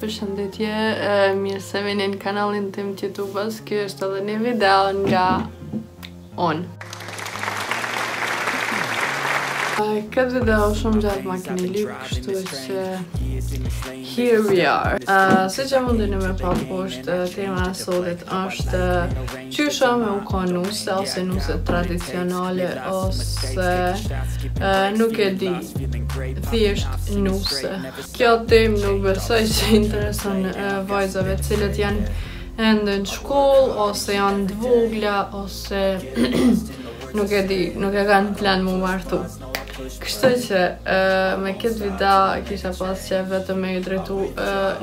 Përshëndetje, mirë se vini në kanalin tim të YouTube-s. Ky është edhe një video nga unë. Këtë video shumë gjatë ma keni lyp, kështu që here we are. Si që mundini me pa poshtë, tema e sotit është qysha me u ka nuse, ose nuse tradicionale, ose nuk e di, thjesht nuse. Kjo temë nuk besoj që intereson vajzave cilët janë ende në shkollë, ose janë të vogla, ose nuk e di, nuk e kanë plan mu martu. Kështu që me këtë video kisha pas që vetëm me i drejtu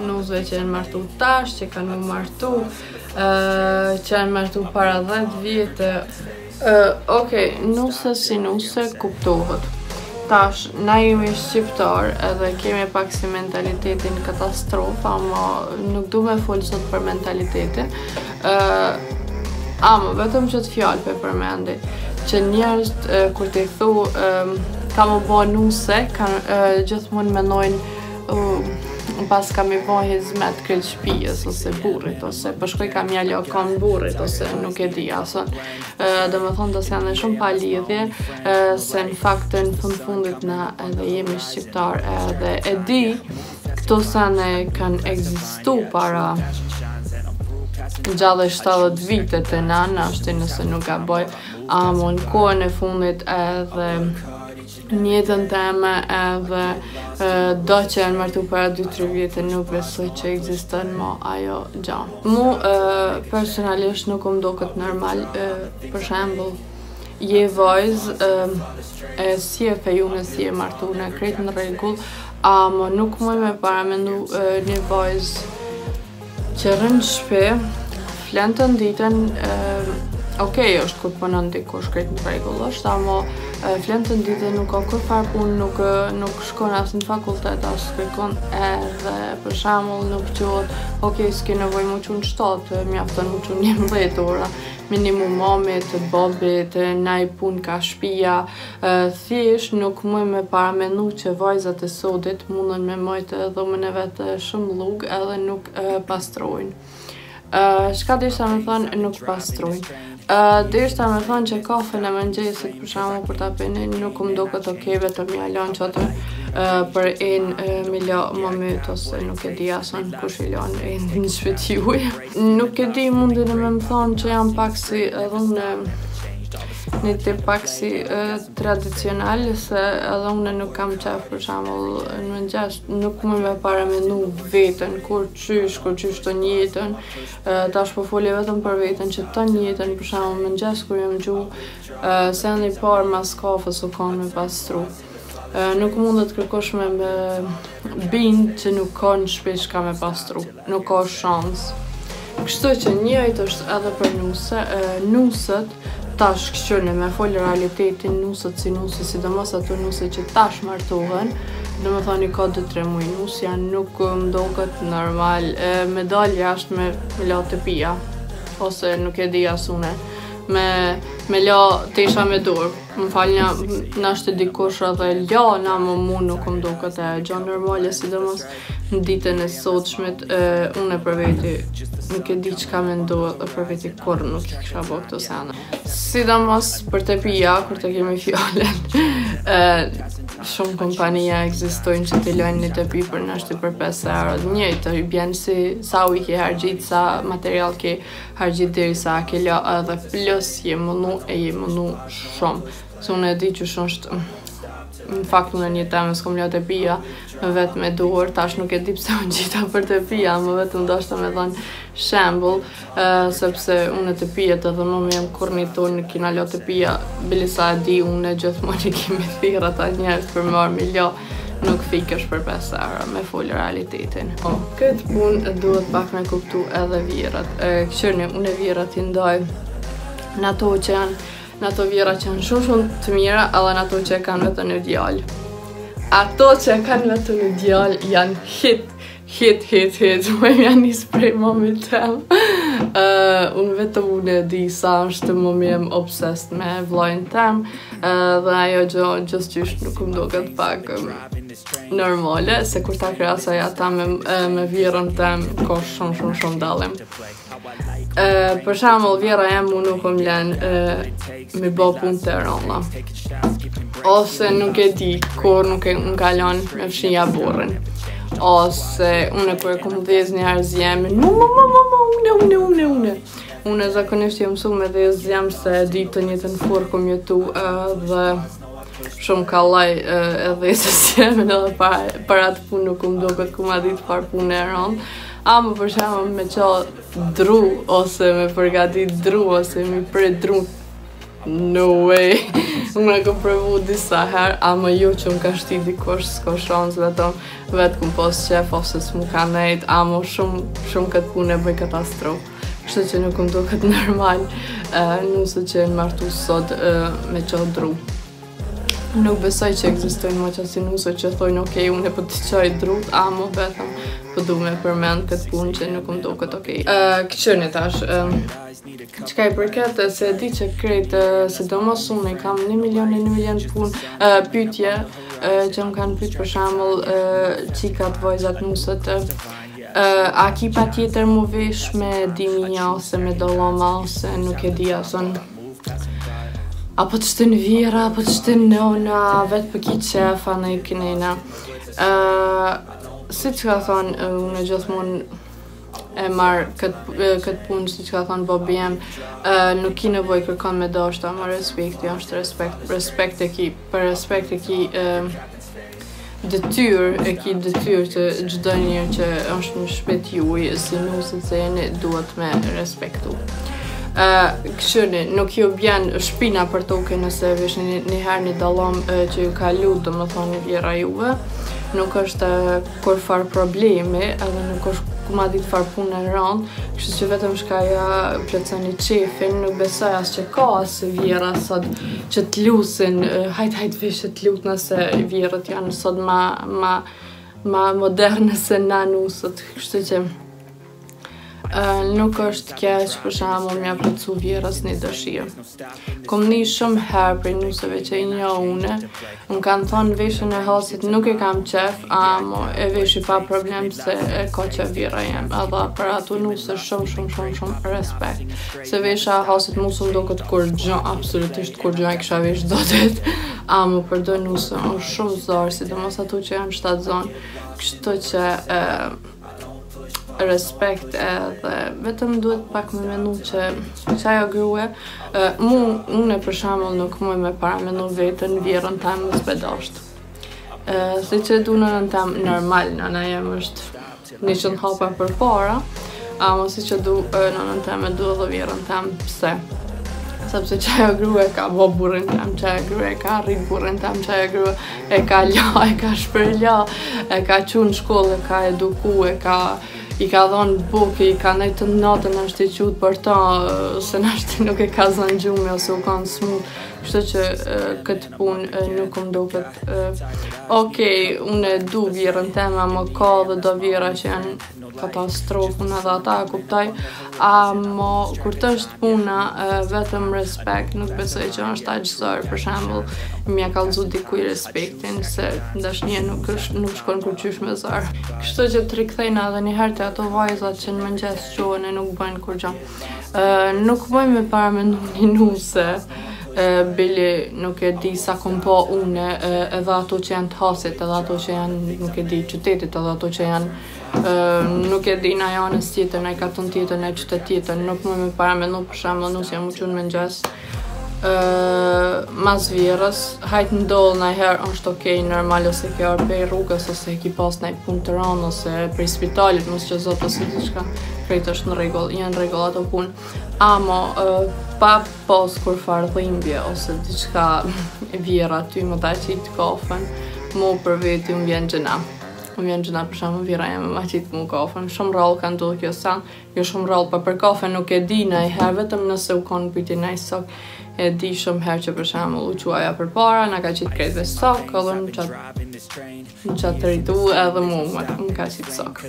nuzve që janë martu tash, që kanë mu martu, që janë martu para 10 vjetë. Okej, nuse si nuse kuptohet. Tash, na jemi shqiptar edhe kemi pak si mentalitetin katastrofa, ama nuk du me folë sot për mentalitetin. Ama vetëm që të fjallë për përmendi, që njerëzit kur t'i thu ka më bo nuse, gjithmonë menojnë pas kam i bo hizmet këtë shpijës, ose burrit, ose përshkoj kam jali o kam burrit, ose nuk e di ason. Dhe me thonë të se janë shumë pa lidhje, se në faktë në fundit na edhe jemi shqiptar edhe e di, këto sene kanë egzistu para gjallë 70 vite të nana, është nëse nuk ka boj, amo në kohën e fundit edhe njëtën teme edhe do që janë martu para 2-3 vjetë nuk besoj që egziston ma ajo gjanë. Mu personalisht nuk do këtë normal, për shembull, je vajzë, si e fejune, si e martu në krejt në regull, ama nuk muj me paramendu një vajzë që rënë shpe, flenë të nditën, okej, është kur punon dikush krejt në regull është, ama flenë të nditën nuk ka kur farë punë, nuk shkon asë në fakultet, asë kërkon edhe për shembull nuk quhet, okej, s'ke nevoj mu qunë 7, mjafton mu qunë 11 ora, minimum mamit, babit, naj pun ka shpia, thjesht nuk muj me paramenu që vajzat e sodit mundën me majtë dhomën e vetë shumë lugë edhe nuk pastrojnë. Shka dishta me thonë nuk pastrojnë. Dishta me thonë që kafën e mëngjesit për shembull kur ta pini nuk më do këtë okej vetëm ja lanë që atë për me la mamit ose nuk e di ason kush i lanë në shpet juaj. Nuk e di mundin me më thonë që jam pak si edhe unë një tip pak si tradicional, se edhe unë nuk kam qef për shembull në mëngjes, nuk më me paramenu vetën, kur qysh të njëtën, tash po folje vetëm për vetën që të njëtën, për shembull mëngjes kur jem gju, se në i parë mas kafës u kanë me pastru. Nuk mundet kërkosh me bind që nuk ka në shpesh ka me pastru, nuk ka shans. Kështu që njëjtë është edhe për nusët, tash kështërne me folë realitetin nusët si nusë, sidomos ato nusë që tash martohen, dhe me thoni ka 2-3 muj nusja, nuk më do këtë normal, me dalë jashtë me la të pia, ose nuk e di asune, me la të isha me dorë, më falja nashtë dikush edhe la na më mu nuk më do këtë e gjanë normale, sidomos në ditën e sotshmit, unë për veti nuk e di që ka me ndohet dhe për veti kur nuk i kisha bo këto sene. Sidomos për të pia, kur të kemi fjallën, shumë kompanija egzistojnë që t'i lojnë një të pi për nështë për 5 euro. Njëjtë, i bjenë si sa u i ke hargjit, sa material ke hargjit diri sa ke la edhe plus je mënu shumë. Se unë e di që shumë shtë, në fakt unë e një temë s'kom la të pia, vetë me duhur, tash nuk e di pse unë gjitha për të pia, më vetëm dashta me dhanë shembull, sepse unë të pijet edhe më jem kur një tonë kina la të pia, bilisa e di unë gjithmonë i kemi thirë ata njerës për marrë mi la, nuk fikesh për 5 euro, me folë realitetin. Këtë punë duhet pak me kuptu edhe vjerat. Këshirni, unë e vjerat i ndaj në ato që janë në ato vjera që janë shumë të mira, edhe në ato që kanë vetën e djallë. Ato që kanë vetën e djallë janë hit, më janë një sprej mami tem. Unë vetëm unë e di sa është mami jem obsessed me vllajën tem, dhe ajo gjë gjithçysh nuk më do këtë pak normale, se kur ta krasoj ata me vjerën tem ka shumë dallim. Për shembull, vjera jem mu nuk më len me bë punë të rënda. Ose nuk e di kur nuk e më kalon me fshija burrin. Ose une kur e kom dhez një herë zjem, une zakonisht jam mësu me dhez zjem se di të njëjtën furrë kom jetu dhe shumë kallaj edhe se zjemin edhe para atë punë nuk më duket ku ma ditë fare punë e rëndë. Ama për shembull me qa dru ose me përgatit dru ose me pre dru, no way. Unë kam provu disa herë, ama jo që më ka shti dikush, s'ka shans vetë kum pos qef ose s'mu ka nejt, ama shumë këtë punë e bëj katastrofë. Kështu që nuk më duket normal nuse që në martu sot me qa dru. Nuk besoj që ekzistojnë më qasi nuse që thojnë okej, unë e po të qaj drut, ama vetëm po du me përmend këtë punë që nuk më duket okej. Këqëni tash, qka i përket se di që krejt, sidomos unë kam 1 milion pyetje që më kanë pyet për shembull qikat, vojzat, nusët, a ki pa tjetër mu vesh me dimija ose me dolloma ose nuk e di ason. Apo të shtë në vjera, apo të shtë në nona, vetë për ki qefa në i kënena. Si që ka thonë, unë gjithmonë e marrë këtë punë, si që ka thonë Bobi jem, nuk ki nevoj kërkon me dashta, ma respekti, është respekt e ki, për respekt e ki detyrë të çdo njeri që është në shpet juaj, si nusët se jeni duhet me respektu. Këshuni, nuk ju bjen shpina për toke nëse vesh një herë një dallom që ju ka lut, do më thonë vjera juve, nuk është kur far problemi, edhe nuk është ku ma ditë far punë e rëndë, kështu që vetëm shkaja plotësoni qefin, nuk besoj as që ka as vjera sot që t'lusin, hajt vesh të lut nëse vjerët janë sot ma moderne se na nusët, kështu që nuk është keq për shembull mja plotësu vjerës një dëshirë. Kom ni shumë herë prej nusëve që i njoh une, më kanë thonë veshën e hasit nuk e kam qef, ama e veshi pa problem se e ka qef vjera jem. Edhe për ato nusë shumë respekt. Se vesha e hasit mu së mduket kur gjë, absolutisht kur gjë e kisha vesh do ditë, ama për do nusë është shumë zarë, sidomos ato që janë shtatzonë, kështu që respekt edhe vetëm duhet pak me menu që ajo grue unë për shembull nuk muj me paramenu vetën vjerën tem më s'bedasht. Si që du nënën tem normal, nëna jem është 100 hapa për para, ama si që du nënën tem e du edhe vjerën tem, pse? Sepse që ajo grue ka bo burrin tem, që ajo grue ka rrit burrin tem, që ajo grue e ka la, e ka shpërla, e ka qu në shkollë, e ka eduku, i ka dhonë buke, i ka nejtë të natën është i qutë për ta, se nështë nuk e ka zënë gjume ose u kanë smut. Kështu që këtë punë nuk më duket. Okej, unë e du vjerën tema, më ka dhe do vjera që janë katastrofën edhe ata e kuptoj, ama kur të është puna vetëm respekt, nuk besoj që është aqësor, për shembull, mja kallëzu dikuj respektin, se dashnia nuk shkon kur qysh me zor. Kështu që të rikthejna edhe një herë të ato vajzat që në mëngjes qohen e nuk bëjnë kur gjë. Nuk bëjmë me paramendu një nuse, bili nuk e di sa kom po une, edhe ato që janë të hasit, edhe ato që janë nuk e di qytetit, edhe ato që janë nuk e di na janës tjetër, na i katon tjetër, na i qytet tjetër, nuk më me paramendu për shembull nusë jam u qunë mëngjes mas vjerës, hajt ndoll na herë është okej, normal ose ke arë pej rrugës, ose ki pas na i punë të ranë, ose prej spitalit, mos që zotë ose diçka, krejt është në rregull, janë rregull ato punë, ama pa pas kur farë dhimbje, ose diçka vjera ty më ta qitë kafën, mu për veti më vjen gjëna. Më vjen gjëna për shumë vjera jemi ma qitë mu kafën, shumë rallë kanë ndodhë kjo sen, jo shumë rallë, pa për kafën nuk e di na i herë, vetëm nëse u konë pyti na i sok, e di shumë herë që për shumë u quaja për para, na ka qitë krejtve sok, edhe në qatë në qatë të rritu edhe më ka qitë sok.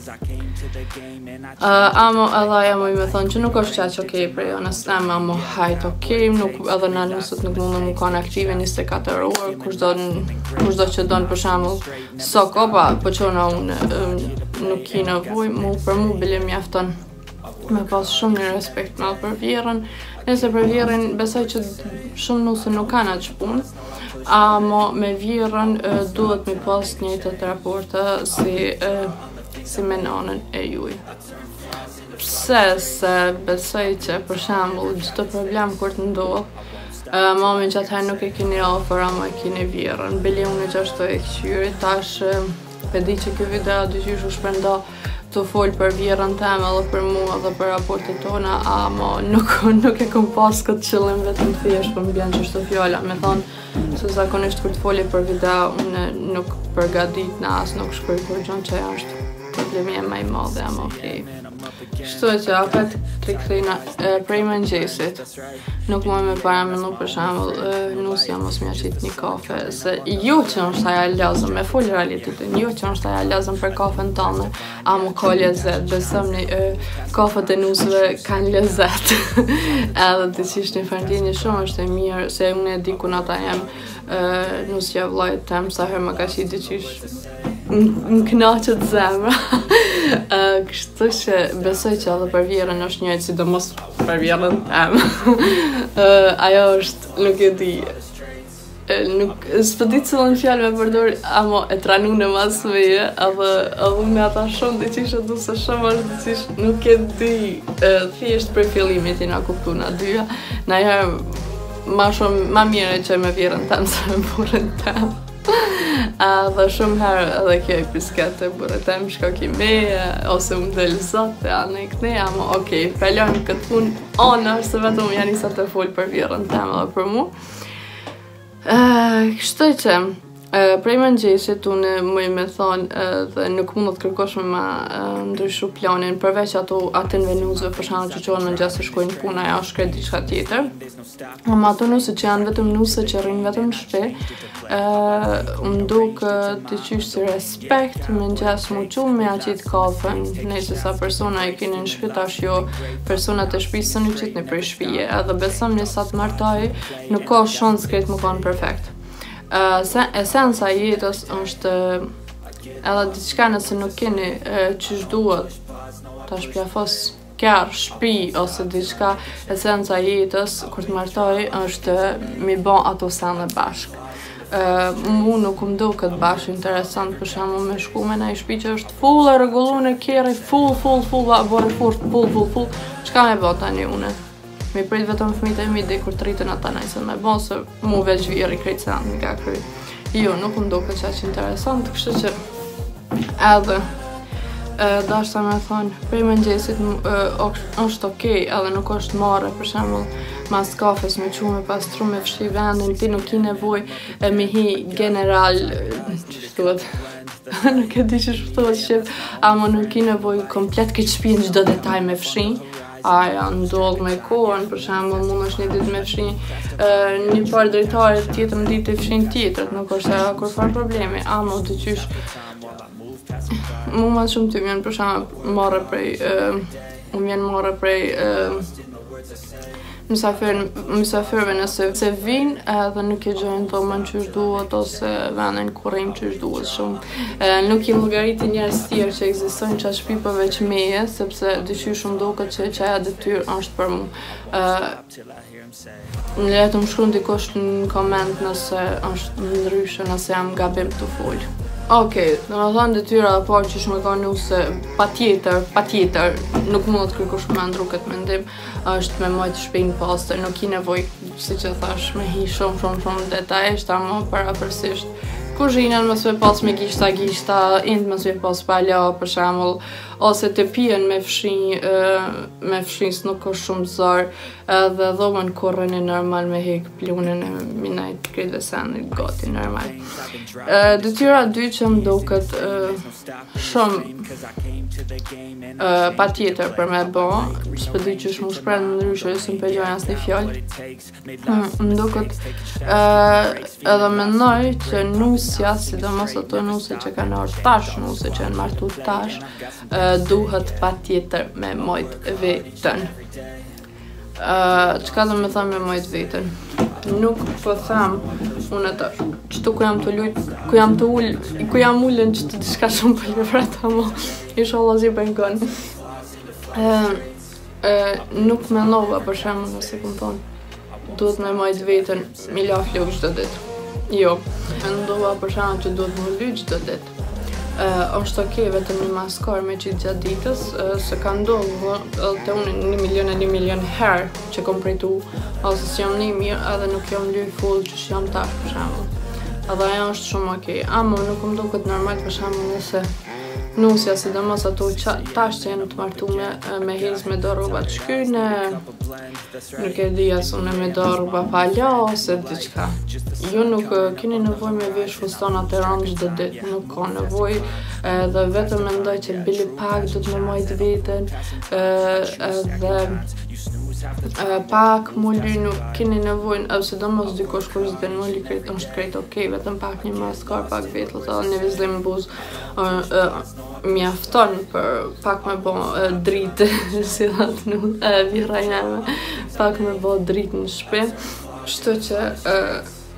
Amo edhe aja më i me thonë që nuk është qaq okej për jo, nësë ema më hajt okej, edhe në nusët nuk mundë më kanë aktive 24 orë, kushdo që donë për shambull sok, opa, po qona unë nuk ki nevoj, për mu bile mjafton me pas shumë një respekt me për vjerën, nëse për vjerën besoj që shumë nusë nuk kanë atë punë, amo me vjerën duhet me pas njëjtët raporte si me nanën e juj. Pse se besoj që për shembull çdo problem kur të ndodh, mamin që atëherë nuk e keni ofër, ama e keni vjerën. Bili unë që ashtu e këqyri, tash pedi që kjo video dyqysh u shpërnda të folë për vjerën teme edhe për mua dhe për raportet tona, ama nuk e kom pas këtë qëllim vetëm thjesht për më bjen që shto fjalla. Me thonë, se zakonisht kur të folje për video, unë nuk përgadit në asë, nuk shkoj kur gjon që është problemi e maj madhe, ama okej. Shtu që apet të këthejna prej mëngjesit, nuk më me paramendu për shembull nusja mos mja qitë një kafe, se jo që është aja lazëm, me full realitetin, jo që është aja lazëm për kafen tonë, a më ka lezet, besëm një kafet e nusëve kanë lezet, edhe të qish një fërndjenje shumë është e mirë, se unë e di ku nata jem nusja vlajt tem, sa herë më ka qitë dhe qish më knaqët zemra. Kështu që besoj që edhe për vjerën është njëjtë, sidomos për vjerën tem. Ajo është, nuk e di, s'po di cilën fjalë me përdor, ama e tranune mas meje, edhe unë ata shumë dhe qishë du se shumë është dhe qishë nuk e di, thjesht për fillimit i nga kuptu nga dyja, na herë ma mire që me vjerën tem se me burën tem. Dhe shumë herë edhe kjo i piskete burët e më shko me, ose më dhe lëzat e anë i këne, ama okej, kalojmë këtë punë, anër se vetëm janë isa të folë për vjerën tem edhe për mu. Kështu që, prej mëngjesit unë më i me thonë dhe nuk mund të kërkosh me ma ndryshu planin, përveç atin venuzve për shana që qonë në gjesë të shkojnë puna, ja është kredi qka tjetër. Ama ato nuse që janë vetëm nuse që rrinë vetëm shpe, më duke të qysh si respekt, me në gjesë mu qumë me aqit kafen, nëse sa persona e kini në shpi, tash jo personat e shpisë së një qitë një prej shpije, edhe besëm një sa të martaj, nuk ka shansë krejt më kanë perfekt. Esenca e jetës është edhe diçka nëse nuk keni qysh duhet tash pjafos kjarë, shpi ose diçka, esenca e jetës kur të martoj është mi bon ato sene bashk. Mu nuk më do këtë bashkë interesant për shembull me shku me na i shpi që është full e rregullune kjeri, full, bërë furt, full, çka me bo tani une? Mi prit vetëm fëmijët e mi dhe kur të rritën ata najse me bo, se mu veç vjeri krejtë se anë nga kry. Jo, nuk më do këtë qaq interesant, kështu që edhe dashta me thonë, prej mëngjesit është okej, edhe nuk është marrë, për shembull, mas kafes me qume, pastru me fshi vendin, ti nuk i nevoj me hi general, që shtuat, nuk e di që shtuat shqip, ama nuk i nevoj komplet këtë shpi në gjdo detaj me fshi, aja ndodh me kohën, për shembull mund është një ditë me fshi një par drejtarit, tjetër në ditë e fshin tjetërt, nuk është e kur farë problemi, ama të qysh mu ma shumë të vjen për shembull marrë prej mysafirve nëse vinë edhe nuk e gjojnë dhomën qysh duhet ose vendin kurrim qysh duhet shumë. Nuk i llogariti njerëz tjerë që ekzistojnë qa shpi përveç meje, sepse dyqysh shumë duket që qaja detyrë është për mu. Le të më shkruan dikush në koment nëse është ndryshe, nëse jam gabim të folë. Okej, do me thonë detyra dhe parë që shme ka nuse patjetër, nuk mund të kërkush me ndru këtë mendim, është me majtë shpinë pastër, nuk i nevoj, si që thash, me hi shumë detajisht, ama parapërsisht kuzhinën mos me pas me gishta, ind mos me pas pala për shembull, ose të pijen me fshin nuk është shumë zor, edhe dhomën korrën e normal me hek plunën e minajt krejtë senit gati normal. Detyra dy që më duket shumë patjetër për me bo, s'po di që shmu shpreh ndryshe, s'm pëlqen asnjë fjalë. Më duket edhe mendoj që nusja nusja, sidomos ato nuse që kanë ardhur tash, nuse që janë martu tash, duhet patjetër me mojt vetën. Çka do me thënë me mojt vetën? Nuk po them unë atë çtu ku jam të lut, ku jam ulën që të diçka shumë për lëvrat ama inshallah zi bënkon. Nuk mendova për shembull nëse kupton. Duhet me majt vetën mi la flok çdo ditë. Jo, mendova për shembull që duhet me lyp çdo ditë. Është okej vetëm një maskar me qitë gjatë ditës, se ka ndodhur të unë 1 milion herë që kom prejtu, ose që jam një mirë edhe nuk jam lyp full që jam tash për shembull. Edhe ajo është shumë okej, ama nuk më duket normal për shembull nëse nusja, sidomos ato tash që janë të martume me hez me do rroba të shkyne, nuk e di as unë me do rroba pala ose diçka. Ju nuk keni nevojë me vesh fustona të rëndë çdo ditë, nuk ka nevojë, edhe vetëm mendoj që bili pak do të më majt veten, edhe pak mulli nuk keni nevojë, sidomos dikush kur s'den mulli është krejt okej, vetëm pak një maskar, pak vetëm edhe një vizlim buzë mjafton për pak me bo dritë, si thatë vira jeme, pak me bo dritë në shpi, kështu që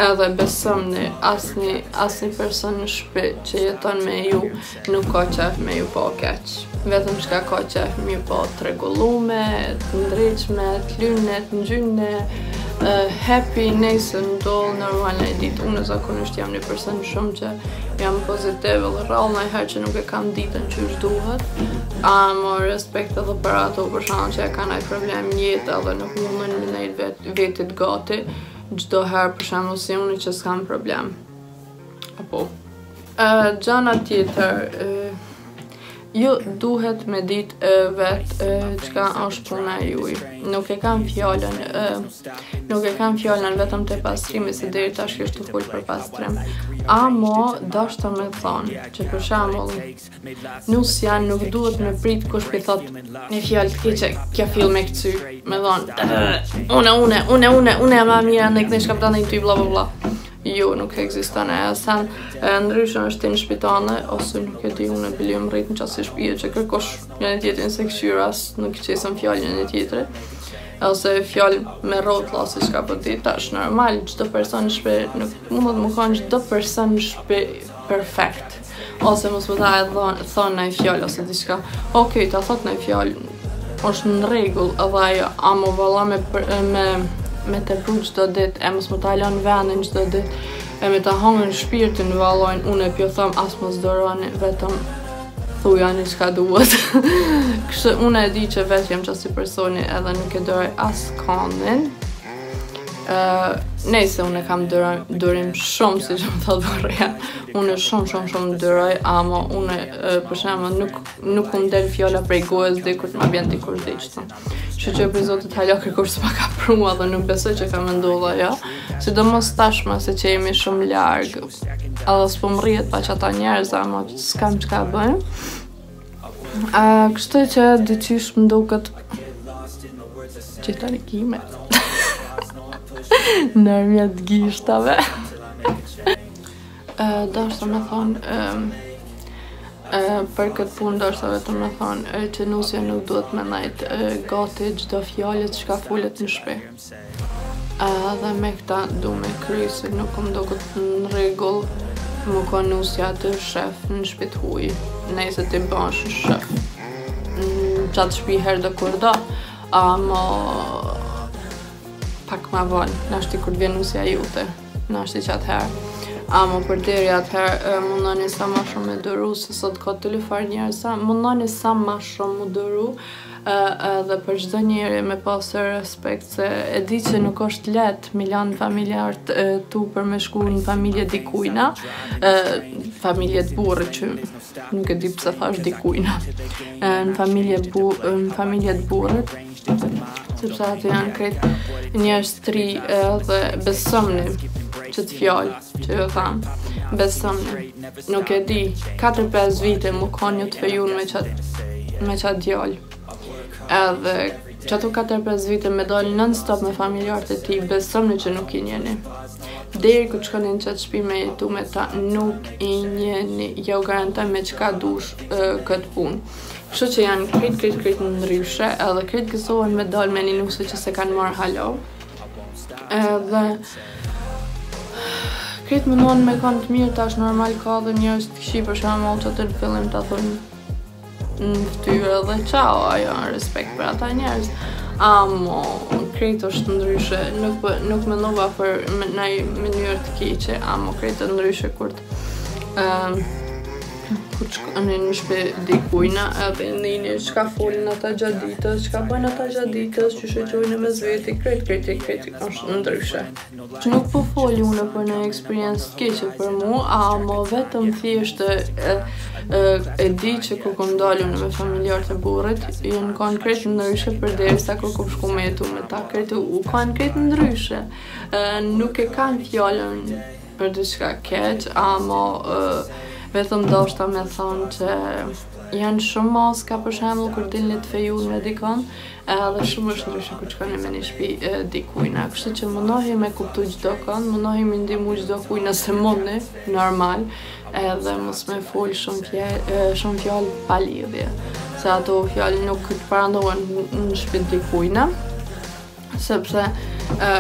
edhe besomni asni person në shpi që jeton me ju nuk ka qef me ju po keq. Vetëm çka ka qef me ju po të rregullume, të ndriqme, të lyne, të ngjyne, happy, nice, ndodh normal në ditë. Unë zakonisht jam një person shumë që jam pozitiv edhe rrallë ndonjëherë që nuk e kam ditën që është duhet. Ama respekt edhe për ato për shkak që e kanë ai problem në jetë edhe nuk mundën me nejt vetit gati. Çdo herë për shembull si unë që s'kam problem. Apo gjana tjetër, ju duhet me ditë vetë çka është puna juaj. Nuk e kam fjalën vetëm te pastrimi se deri tash është fol për pastrim. Amo dashta me thonë që për shembull nusja nuk duhet me prit kush pi thot një fjalë të keqe, kjo fill me kcy, me thonë unë jam më mirë ndaj këtij kapitani ty bla bla bla. Jo, nuk ekziston e asan, ndryshën është në shpitane, ose nuk e di unë e bilim rrit në qasë shpije që kërkosh një tjetrin se këshyras, nuk qesën fjallë një tjetri, ose fjallë me rotla, ose qka për ti, tash normal, çdo person në shpi, nuk mundet më kanë çdo person në shpi perfekt, ose mos më ta e thonë në fjallë, ose diçka, okej, ta thot në fjallë, është në rregull, edhe ajo, amo valla me të pru çdo ditë, e mos më ta lën vendin çdo ditë, e me ta hangën shpirtin vallojnë, unë e pjo thëm as mos doroni, vetëm thujani çka duhet. Kështu unë e di që vetë jam qasi personi edhe nuk e doroj as kandin. Nëse unë kam durim shumë, si që më thotë Borja, unë shumë duroj, ama unë për shembull nuk më del fjala prej gojës dikur të ma bjen dikush diçka. Kështu që për zotit hala kërkur s'ma ka prua dhe nuk besoj që ka me ndodha ja, sidomos tashma se që jemi shumë largë, edhe s'po më rrihet pa që ata njerëz, ama s'kam çka bëjmë. Kështu që dyqysh më duket qitari kime. Nërmjet gishtave. Dashta me thonë, për këtë punë dashta vetëm me thonë që nusja nuk duhet me najt gati çdo fjallet që ka fullet në shpi. Dhe me këta du me kry se nuk më duket në rregull më ka nusja të shef në shpit huj, nëse ti bash shef qatë shpi herë dhe kur do, ama pak ma vonë, nashti kur t'vjen nusja jute, nashti që atëherë. Ama për deri atëherë mundoni sa ma shumë me dëru, se sot ka të lufar njerë sa, mundoni sa ma shumë mu dëru, dhe për çdo njeri me pasë respekt, se e di që nuk është letë milan familjarët tu për me shku në familje dikujna, familje të burë që nuk e di pse thash dikujna, në familje të burët, sepse atë janë krejt njerëz tri dhe besomni që të fjallë që ju thamë, besomni, nuk e di, 4-5 vite mu kanë një të fejun me qatë djallë, edhe që ato 4-5 vite me dalë non-stop me familjarët e ti, besomni që nuk i njeni. deri ku shkoni në qatë shtëpi me jetu me ta, nuk i njeni, ja u garantoj me çka dush këtë punë. Kështu që janë krejt ndryshe, edhe krejt gëzohen me dalë me një nuse që se kanë marrë halo. Edhe krejt më ndonë me kanë të mirë, tash normal ka dhe njerëz të këqij për shembull që të në fillim ta thonë në fytyrë dhe ciao, ajo në respekt për ata njerëz. Amo, krejt është ndryshe, nuk mendova për në mënyrë të keqe, amo krejt është ndryshe kur shkoni në shtëpi dikujna, edhe ndini çka folin ata gjatë ditës, çka bëjnë ata gjatë ditës, që shoqërojnë mes veti, krejt është ndryshe. Nuk po fol unë për një eksperiencë të keqe për mua, amo vetëm thjesht e di që kur kom dalë unë me familjarët e burrit, janë konkret ndryshe përderisa kur kom shku me jetu me ta, konkret ndryshe. Nuk e kanë fjallën për diçka keq, amo vetëm ndoshta me thonë që janë shumë maska për shembull kur dilni të fejun me dikon, edhe shumë është ndryshe kur shkoni me një shtëpi dikujna. Kështu që mundohi me kuptu çdo kënd, mundohi me ndihmu çdo kujt nëse mundni, normal, edhe mos me fol shumë fjalë pa lidhje. Se ato fjalë nuk të parandohen në shtëpi dikujna, sepse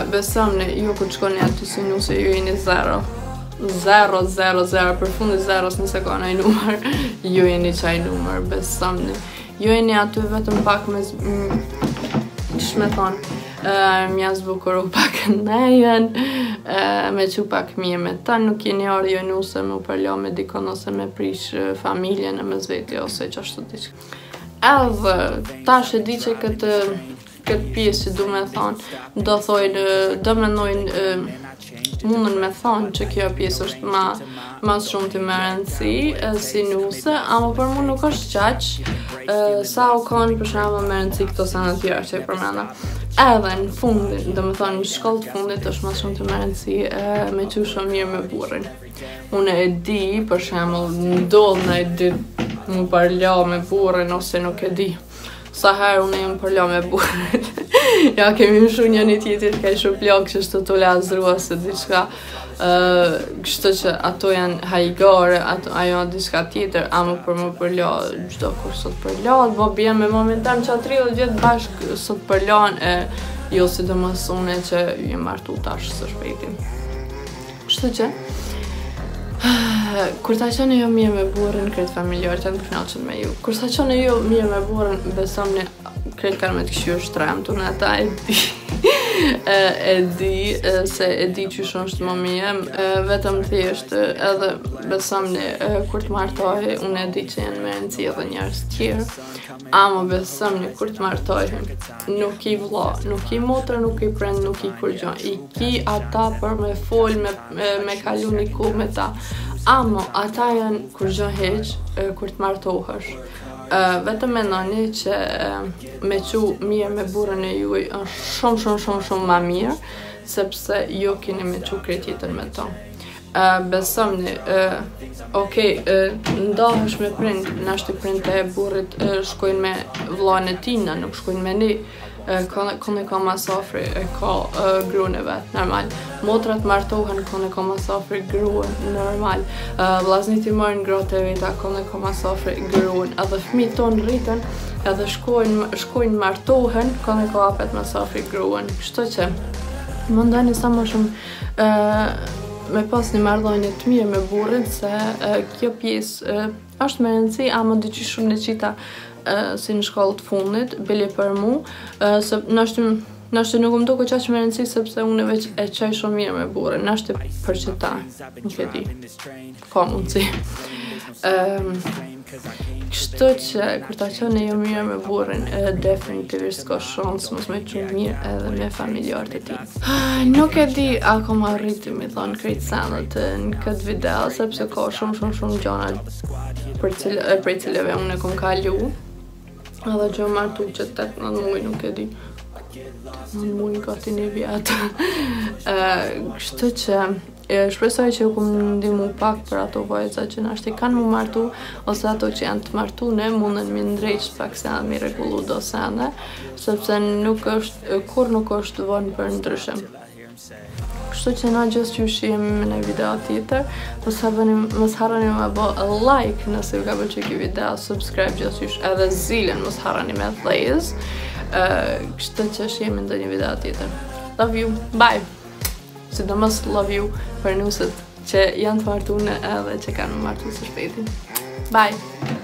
besoni ju kur shkoni aty si nuse ju jeni 0 për fundi zeros nëse ka nëj numër, ju jeni qaj numër, besomni. Ju jeni aty vetëm pak me shme thonë, mja zbukuru pak nejen, me që pak mje me ta, nuk jeni orë ju nuse me u përlo me dikon ose me prish familjen e me zveti ose që ashtu diqë. Edhe tash e di që këtë pjesë që du me thonë, do thojnë, do menojnë mundën me thonë që kjo pjesë është ma shumë të më rëndësi si nuse, ama për mu nuk është qaq, sa u kanë për shembull më rëndësi këto sene tjera që e përmenda. Edhe në fundin, do me thonë në shkollë të fundit është ma shumë të më rëndësi me që shumë mirë me burrin. Unë e di, për shembull, ndodh në e ditë më parla me burrin ose nuk e di. Sa herë unë jam përla me burrin. Ja, kemi më shumë një tjetër ka shumë plak që shtë të lazrua se diçka, kështë që ato janë hajgare, ajo diçka tjetër, ama për më përla gjdo kur sot përla, bo bjem me momentan që 30 vjetë bashkë sot përlan, jo si të mësune që jem martu tash së shpejtim. Kështë që, kur ta qene jo mirë me burrin, kretë familjarët janë të kënaqur me ju. Kur ta qene jo mirë me burrin, besomni kretë kanë me të këshju shtremtu në ata e di se e di që shumë është më mirë, vetëm thjesht edhe besomni kur të martohi, unë e di që janë me rëndësi edhe njerëz tjerë, ama besomni kur të martohi, nuk i vlla, nuk i motra, nuk i prend, nuk i kurgjon, i ki ata për me fol, me kalu një kohë me ta. Amo, ata janë kur gjo heq, kur të martohesh. Vetëm mendoni që me qu mirë me burrin e juaj është shumë ma mirë, sepse ju keni me qu krejt jetën me to. Besomni, ndahesh me prind, nashti prind e burrit shkojnë me vllajën e tina, nuk shkojnë me ni. Kone ka masafri e ka gruën e vetë, normal. Motrat martohen, kone ka masafri gruën, normal. Vllaznit i marrin gratë e veta, kone ka masafri gruën. Edhe fëmijët tonë rriten, edhe shkojnë martohen, kone ka apet masafri gruën. Kështu që, mundani sa më shumë me pas një marrëdhënie të mirë me burrin, se kjo pjesë është me rëndësi, ama dyqysh shumë në qita si në shkollë të fundit, bile për mu, nashtë nuk më duke qaq me rëndësi, sepse unë veç e qaj shumë mirë me burrin, nashtë për që ta, nuk e di, ka mundësi. Kështu që, kur ta qene jo mirë me burrin, definitivisht s'ka shansë mos me qunë mirë edhe me familjarët e ti. Nuk e di ako ma rriti mi thonë krejt sendet në këtë video, sepse ka shumë gjana për cilëve unë e kom kalu. Edhe që martu që 18 muaj, nuk e di. 18 muaj gati një vjetë. Kështu që shpresoj që ju kom ndihmu pak për ato vajza që nashti kanë mu martu, ose ato që janë të martune, mundën mi ndrejsh pak se janë mi regullu do sene, sepse kur nuk është vonë për ndryshim. Kështu që na gjithçysh jemi në video tjetër. Mos harroni me bë like nëse ju ka pëlqyer ky video, subscribe gjithçysh edhe zilën mos harroni me thejës. Kështu që jemi në ndonjë video tjetër. Love you, bye! Sidomos love you për nusët që janë të martuar edhe që kanë martuar së shpejti. Bye!